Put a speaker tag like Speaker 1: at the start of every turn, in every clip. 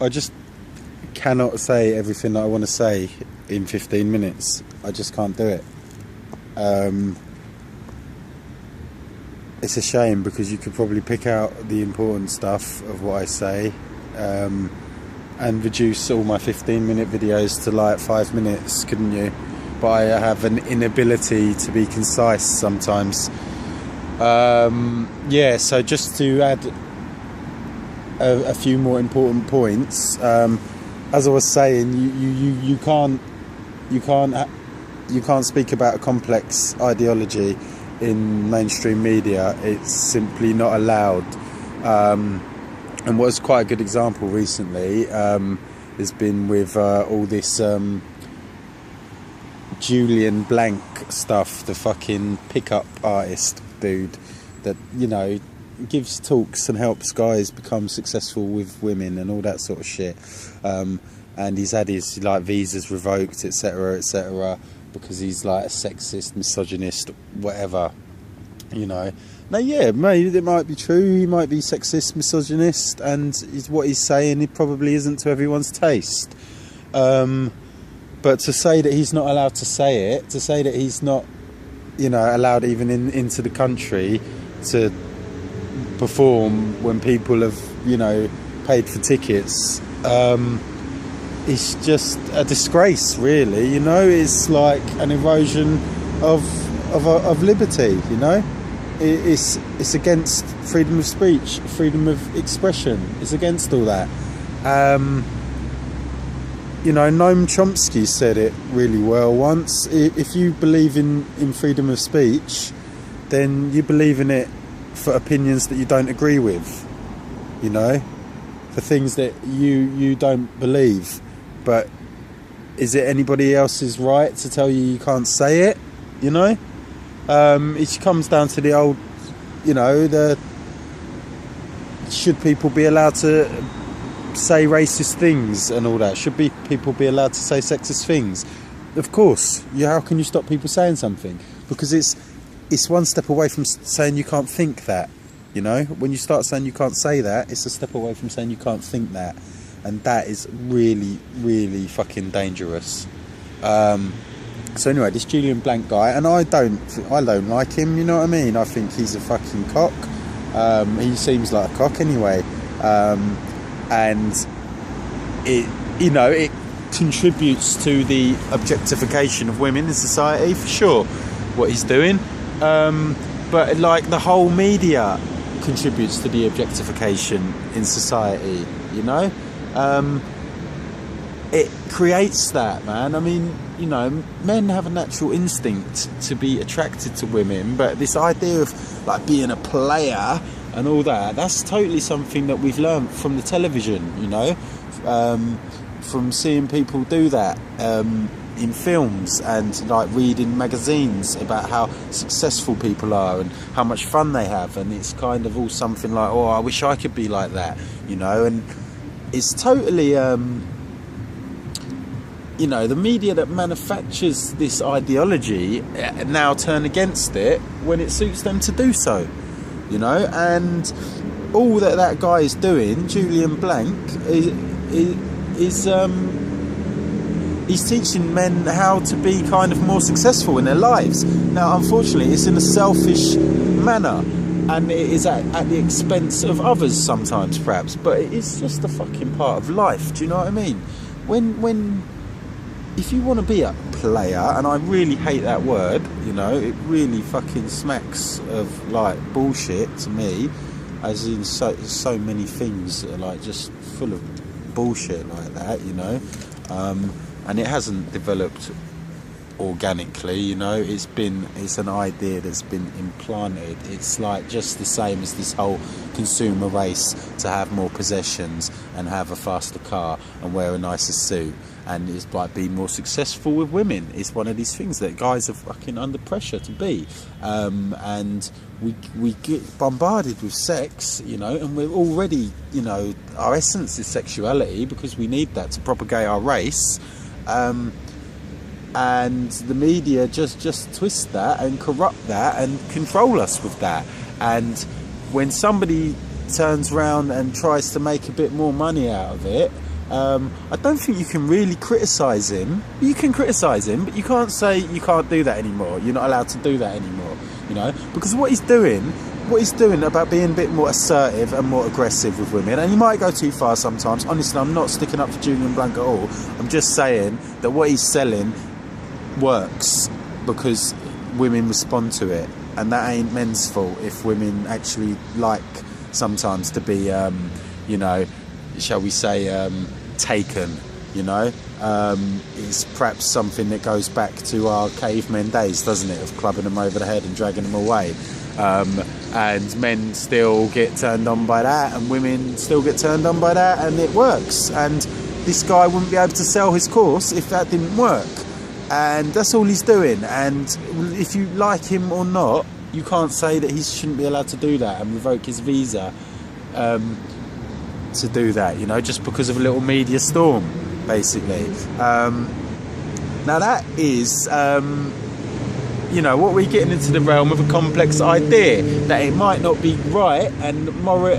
Speaker 1: I just cannot say everything that I want to say in 15 minutes. I just can't do it. It's a shame, because you could probably pick out the important stuff of what I say, and reduce all my 15-minute videos to like 5 minutes, couldn't you? But I have an inability to be concise sometimes. Yeah, so just to add a few more important points, as I was saying, you can't speak about a complex ideology in mainstream media. It's simply not allowed. And what's quite a good example recently has been with all this Julian Blank stuff, the fucking pickup artist dude that, you know, gives talks and helps guys become successful with women and all that sort of shit. And he's had his like visas revoked, etc., because he's like a sexist, misogynist, whatever, you know. Now, yeah, maybe it might be true. He might be sexist, misogynist, and what he's saying, it probably isn't to everyone's taste. But to say that he's not allowed to say it, to say that he's not, you know, allowed even into the country to perform when people have, you know, paid for tickets, it's just a disgrace, really. You know, it's like an erosion of liberty. You know, it's against freedom of speech, freedom of expression. It's against all that. You know, Noam Chomsky said it really well once. If you believe in freedom of speech, then you believe in it for opinions that you don't agree with, you know, for things that you don't believe. But is it anybody else's right to tell you you can't say it, you know? It comes down to the old, you know, should people be allowed to say racist things and all that? Should people be allowed to say sexist things? Of course. How can you stop people saying something? Because it's one step away from saying you can't think that, you know. When you start saying you can't say that, it's a step away from saying you can't think that, and that is really, really fucking dangerous. So anyway, this Julian Blank guy, and I don't like him, you know what I mean? I think he's a fucking cock. He seems like a cock anyway. And it, you know, it contributes to the objectification of women in society, for sure, what he's doing. But like the whole media contributes to the objectification in society, you know. It creates that, man. I mean, you know, men have a natural instinct to be attracted to women, but this idea of like being a player and all that, that's totally something that we've learned from the television, you know, from seeing people do that in films and like reading magazines about how successful people are and how much fun they have, and it's kind of all something like, oh, I wish I could be like that, you know. And it's totally you know, the media that manufactures this ideology now turn against it when it suits them to do so, you know. And all that guy is doing, Julian Blank, is he's teaching men how to be kind of more successful in their lives. Now, unfortunately, it's in a selfish manner, and it is at the expense of others sometimes, perhaps. But it's just a fucking part of life. Do you know what I mean? If you want to be a player, and I really hate that word, you know, it really fucking smacks of like bullshit to me, as in so many things that are like just full of bullshit like that, you know. And it hasn't developed organically, you know. It's an idea that's been implanted. It's like just the same as this whole consumer race to have more possessions and have a faster car and wear a nicer suit, and it's like being more successful with women. It's one of these things that guys are fucking under pressure to be, and we get bombarded with sex, you know, and we're already, you know, our essence is sexuality because we need that to propagate our race. And the media just twist that and corrupt that and control us with that. And when somebody turns around and tries to make a bit more money out of it, I don't think you can really criticise him. You can criticise him, but you can't say you can't do that anymore. You're not allowed to do that anymore, you know, because what he's doing about being a bit more assertive and more aggressive with women, and he might go too far sometimes. Honestly, I'm not sticking up for Julian Blanc at all. I'm just saying that what he's selling works because women respond to it, and that ain't men's fault if women actually like sometimes to be, you know, shall we say, taken, you know. It's perhaps something that goes back to our cavemen days, doesn't it, of clubbing them over the head and dragging them away. And men still get turned on by that, and women still get turned on by that, and it works. And this guy wouldn't be able to sell his course if that didn't work. And that's all he's doing. And if you like him or not, you can't say that he shouldn't be allowed to do that and revoke his visa to do that, you know, just because of a little media storm, basically. Now that is, you know, what we're getting into the realm of a complex idea that it might not be right and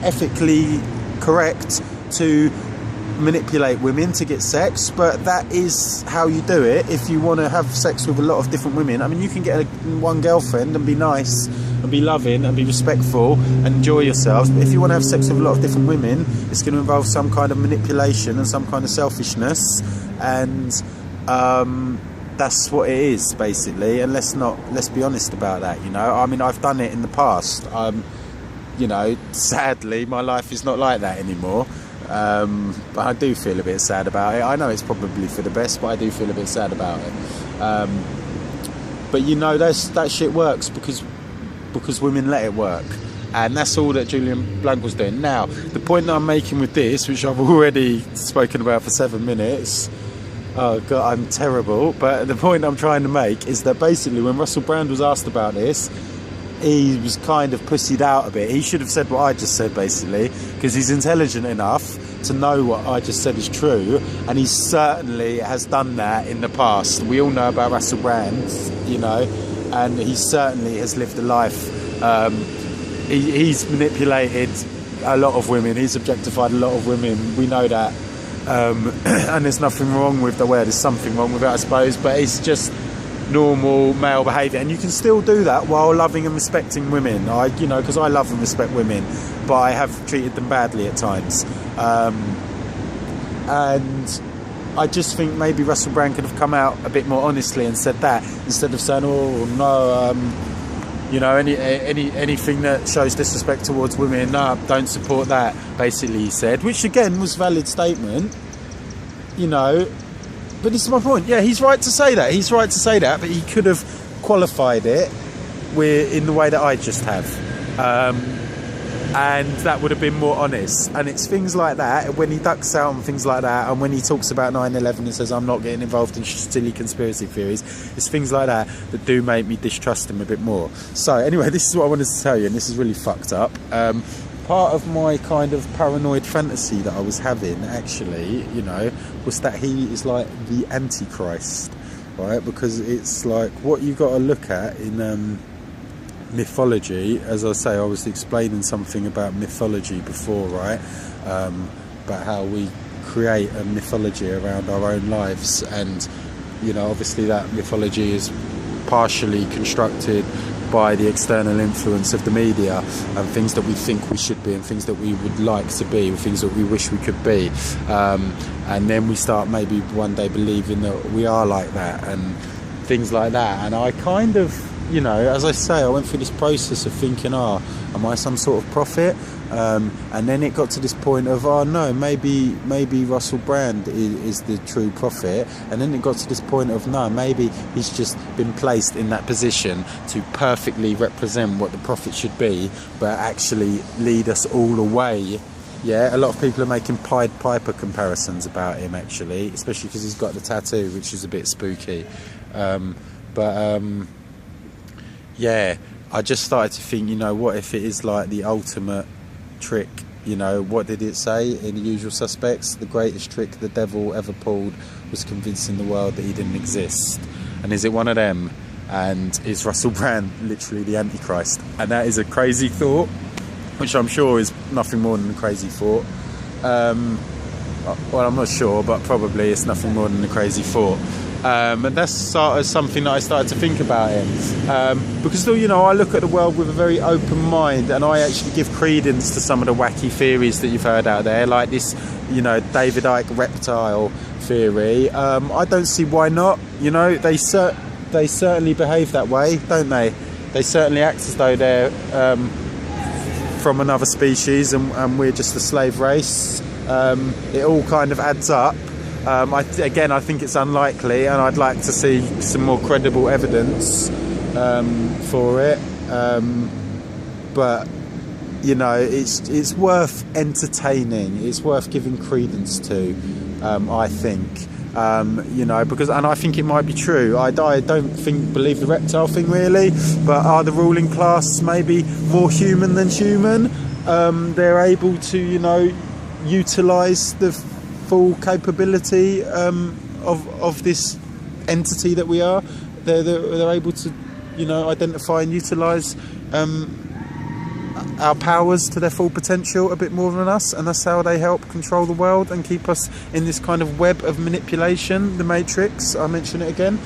Speaker 1: ethically correct to manipulate women to get sex, but that is how you do it. If you want to have sex with a lot of different women, I mean, you can get one girlfriend and be nice and be loving and be respectful and enjoy yourselves, but if you want to have sex with a lot of different women, it's going to involve some kind of manipulation and some kind of selfishness, and that's what it is, basically. And let's be honest about that, you know. I mean, I've done it in the past. You know, sadly my life is not like that anymore. But I do feel a bit sad about it. I know it's probably for the best, but I do feel a bit sad about it. But you know, that shit works because women let it work, and that's all that Julian Blanc was doing. Now, the point that I'm making with this, which I've already spoken about for 7 minutes, oh god, I'm terrible, but the point I'm trying to make is that basically when Russell Brand was asked about this, he was kind of pussied out a bit. He should have said what I just said, basically, because he's intelligent enough to know what I just said is true, and he certainly has done that in the past. We all know about Russell Brand, you know, and he certainly has lived a life. He's manipulated a lot of women. He's objectified a lot of women. We know that. And there's nothing wrong with the word. There's something wrong with it, I suppose, but it's just normal male behaviour, and you can still do that while loving and respecting women. You know, because I love and respect women, but I have treated them badly at times, and I just think maybe Russell Brand could have come out a bit more honestly and said that, instead of saying, oh no, you know, anything that shows disrespect towards women, no, don't support that, basically, he said, which again was a valid statement, you know. But this is my point. Yeah, he's right to say that. He's right to say that, but he could have qualified it in the way that I just have. And that would have been more honest. And it's things like that, when he ducks out on things like that, and when he talks about 9/11 and says, I'm not getting involved in silly conspiracy theories, it's things like that that do make me distrust him a bit more. So anyway, this is what I wanted to tell you, and this is really fucked up. Part of my kind of paranoid fantasy that I was having, actually, you know, was that he is like the Antichrist, right? Because it's like what you got to look at in mythology. As I say, I was explaining something about mythology before, right? About how we create a mythology around our own lives, and you know, obviously that mythology is partially constructed by the external influence of the media, and things that we think we should be, and things that we would like to be, and things that we wish we could be, and then we start maybe one day believing that we are like that, and things like that. And I kind of, you know, as I say, I went through this process of thinking, am I some sort of prophet? And then it got to this point of, oh no, maybe Russell Brand is the true prophet. And then it got to this point of, no, maybe he's just been placed in that position to perfectly represent what the prophet should be, but actually lead us all away. Yeah, a lot of people are making Pied Piper comparisons about him, actually, especially because he's got the tattoo, which is a bit spooky. Yeah, I just started to think, you know, what if it is like the ultimate trick? You know, what did it say in The Usual Suspects? The greatest trick the devil ever pulled was convincing the world that he didn't exist. And is it one of them? And is Russell Brand literally the Antichrist? And that is a crazy thought, which I'm sure is nothing more than a crazy thought. Well, I'm not sure, but probably it's nothing more than a crazy thought. And that's sort of something that I started to think about it. Because, you know, I look at the world with a very open mind, and I actually give credence to some of the wacky theories that you've heard out there, like this, you know, David Icke reptile theory. I don't see why not. You know, they certainly behave that way, don't they? They certainly act as though they're from another species, and we're just a slave race. It all kind of adds up. Again, I think it's unlikely, and I'd like to see some more credible evidence for it. But you know, it's worth entertaining. It's worth giving credence to. I think, you know, and I think it might be true. I don't believe the reptile thing really, but are the ruling class maybe more human than human? They're able to, you know, utilise the full capability of this entity that we are. They're able to, you know, identify and utilise our powers to their full potential a bit more than us, and that's how they help control the world and keep us in this kind of web of manipulation, the Matrix. I mention it again.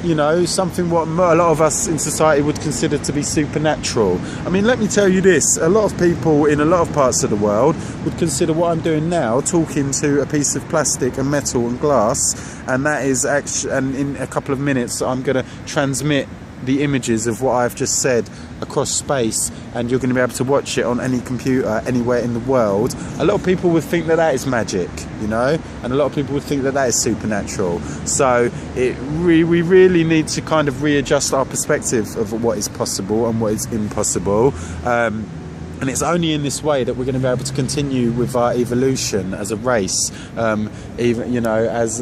Speaker 1: You know, something what a lot of us in society would consider to be supernatural. I mean, let me tell you this, a lot of people in a lot of parts of the world would consider what I'm doing now, talking to a piece of plastic and metal and glass, and that is actually, and in a couple of minutes I'm going to transmit the images of what I've just said across space, and you're going to be able to watch it on any computer anywhere in the world. A lot of people would think that that is magic, you know, and a lot of people would think that that is supernatural. So we really need to kind of readjust our perspective of what is possible and what is impossible. And it's only in this way that we're going to be able to continue with our evolution as a race, even, you know, as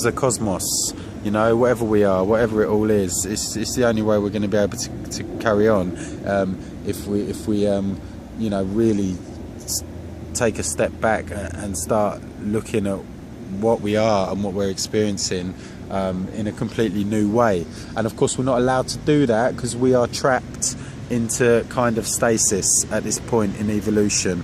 Speaker 1: a cosmos. You know, whatever we are, whatever it all is, it's the only way we're going to be able to carry on. If we you know, really take a step back and start looking at what we are and what we're experiencing in a completely new way. And of course, we're not allowed to do that because we are trapped into kind of stasis at this point in evolution.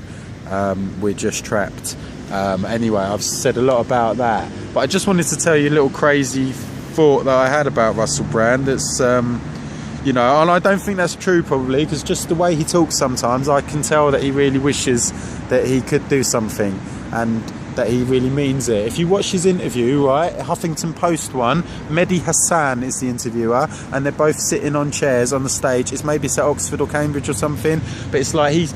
Speaker 1: We're just trapped. Anyway, I've said a lot about that, but I just wanted to tell you a little crazy thought that I had about Russell Brand. That's you know, and I don't think that's true probably, because just the way he talks sometimes, I can tell that he really wishes that he could do something, and that he really means it. If you watch his interview, right, Huffington Post one, Mehdi Hassan is the interviewer, and they're both sitting on chairs on the stage. It's maybe it's at Oxford or Cambridge or something, but it's like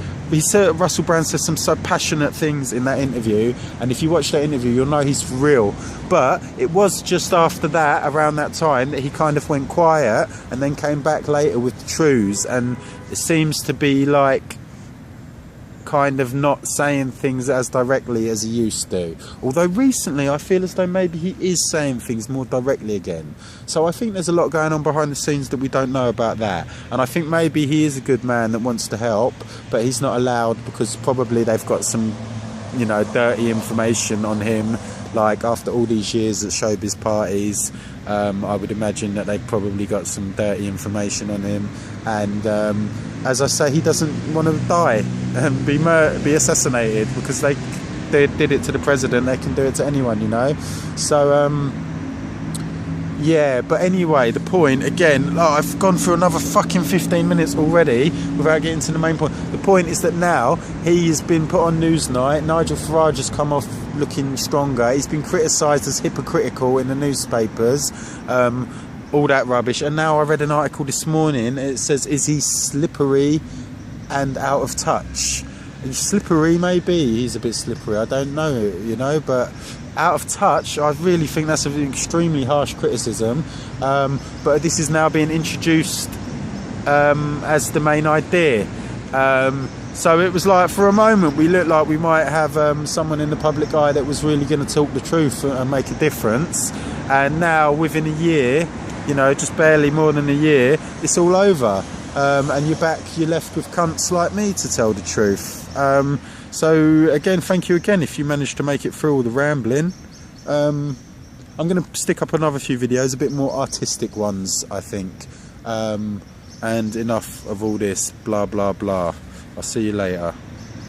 Speaker 1: Russell Brand says some so passionate things in that interview, and if you watch that interview, you'll know he's real. But it was just after that, around that time, that he kind of went quiet and then came back later with the truths, and it seems to be like kind of not saying things as directly as he used to. Although recently I feel as though maybe he is saying things more directly again. So I think there's a lot going on behind the scenes that we don't know about that. And I think maybe he is a good man that wants to help, but he's not allowed because probably they've got some, you know, dirty information on him. Like after all these years at showbiz parties, I would imagine that they've probably got some dirty information on him. And as I say, he doesn't want to die and be assassinated, because they did it to the president, they can do it to anyone, you know. So yeah, but anyway, the point again, I've gone for another fucking 15 minutes already without getting to the main point. The point is that now he has been put on Newsnight. Nigel Farage has come off looking stronger. He's been criticised as hypocritical in the newspapers, all that rubbish. And now I read an article this morning, it says, is he slippery and out of touch? And slippery, maybe he's a bit slippery, I don't know, you know, but out of touch, I really think that's an extremely harsh criticism. But this is now being introduced as the main idea. So it was like, for a moment we looked like we might have someone in the public eye that was really going to talk the truth and make a difference, and now within a year, you know, just barely more than a year, it's all over, and you're left with cunts like me to tell the truth. So again, thank you again if you managed to make it through all the rambling. I'm going to stick up another few videos, a bit more artistic ones, I think, and enough of all this blah blah blah. I'll see you later.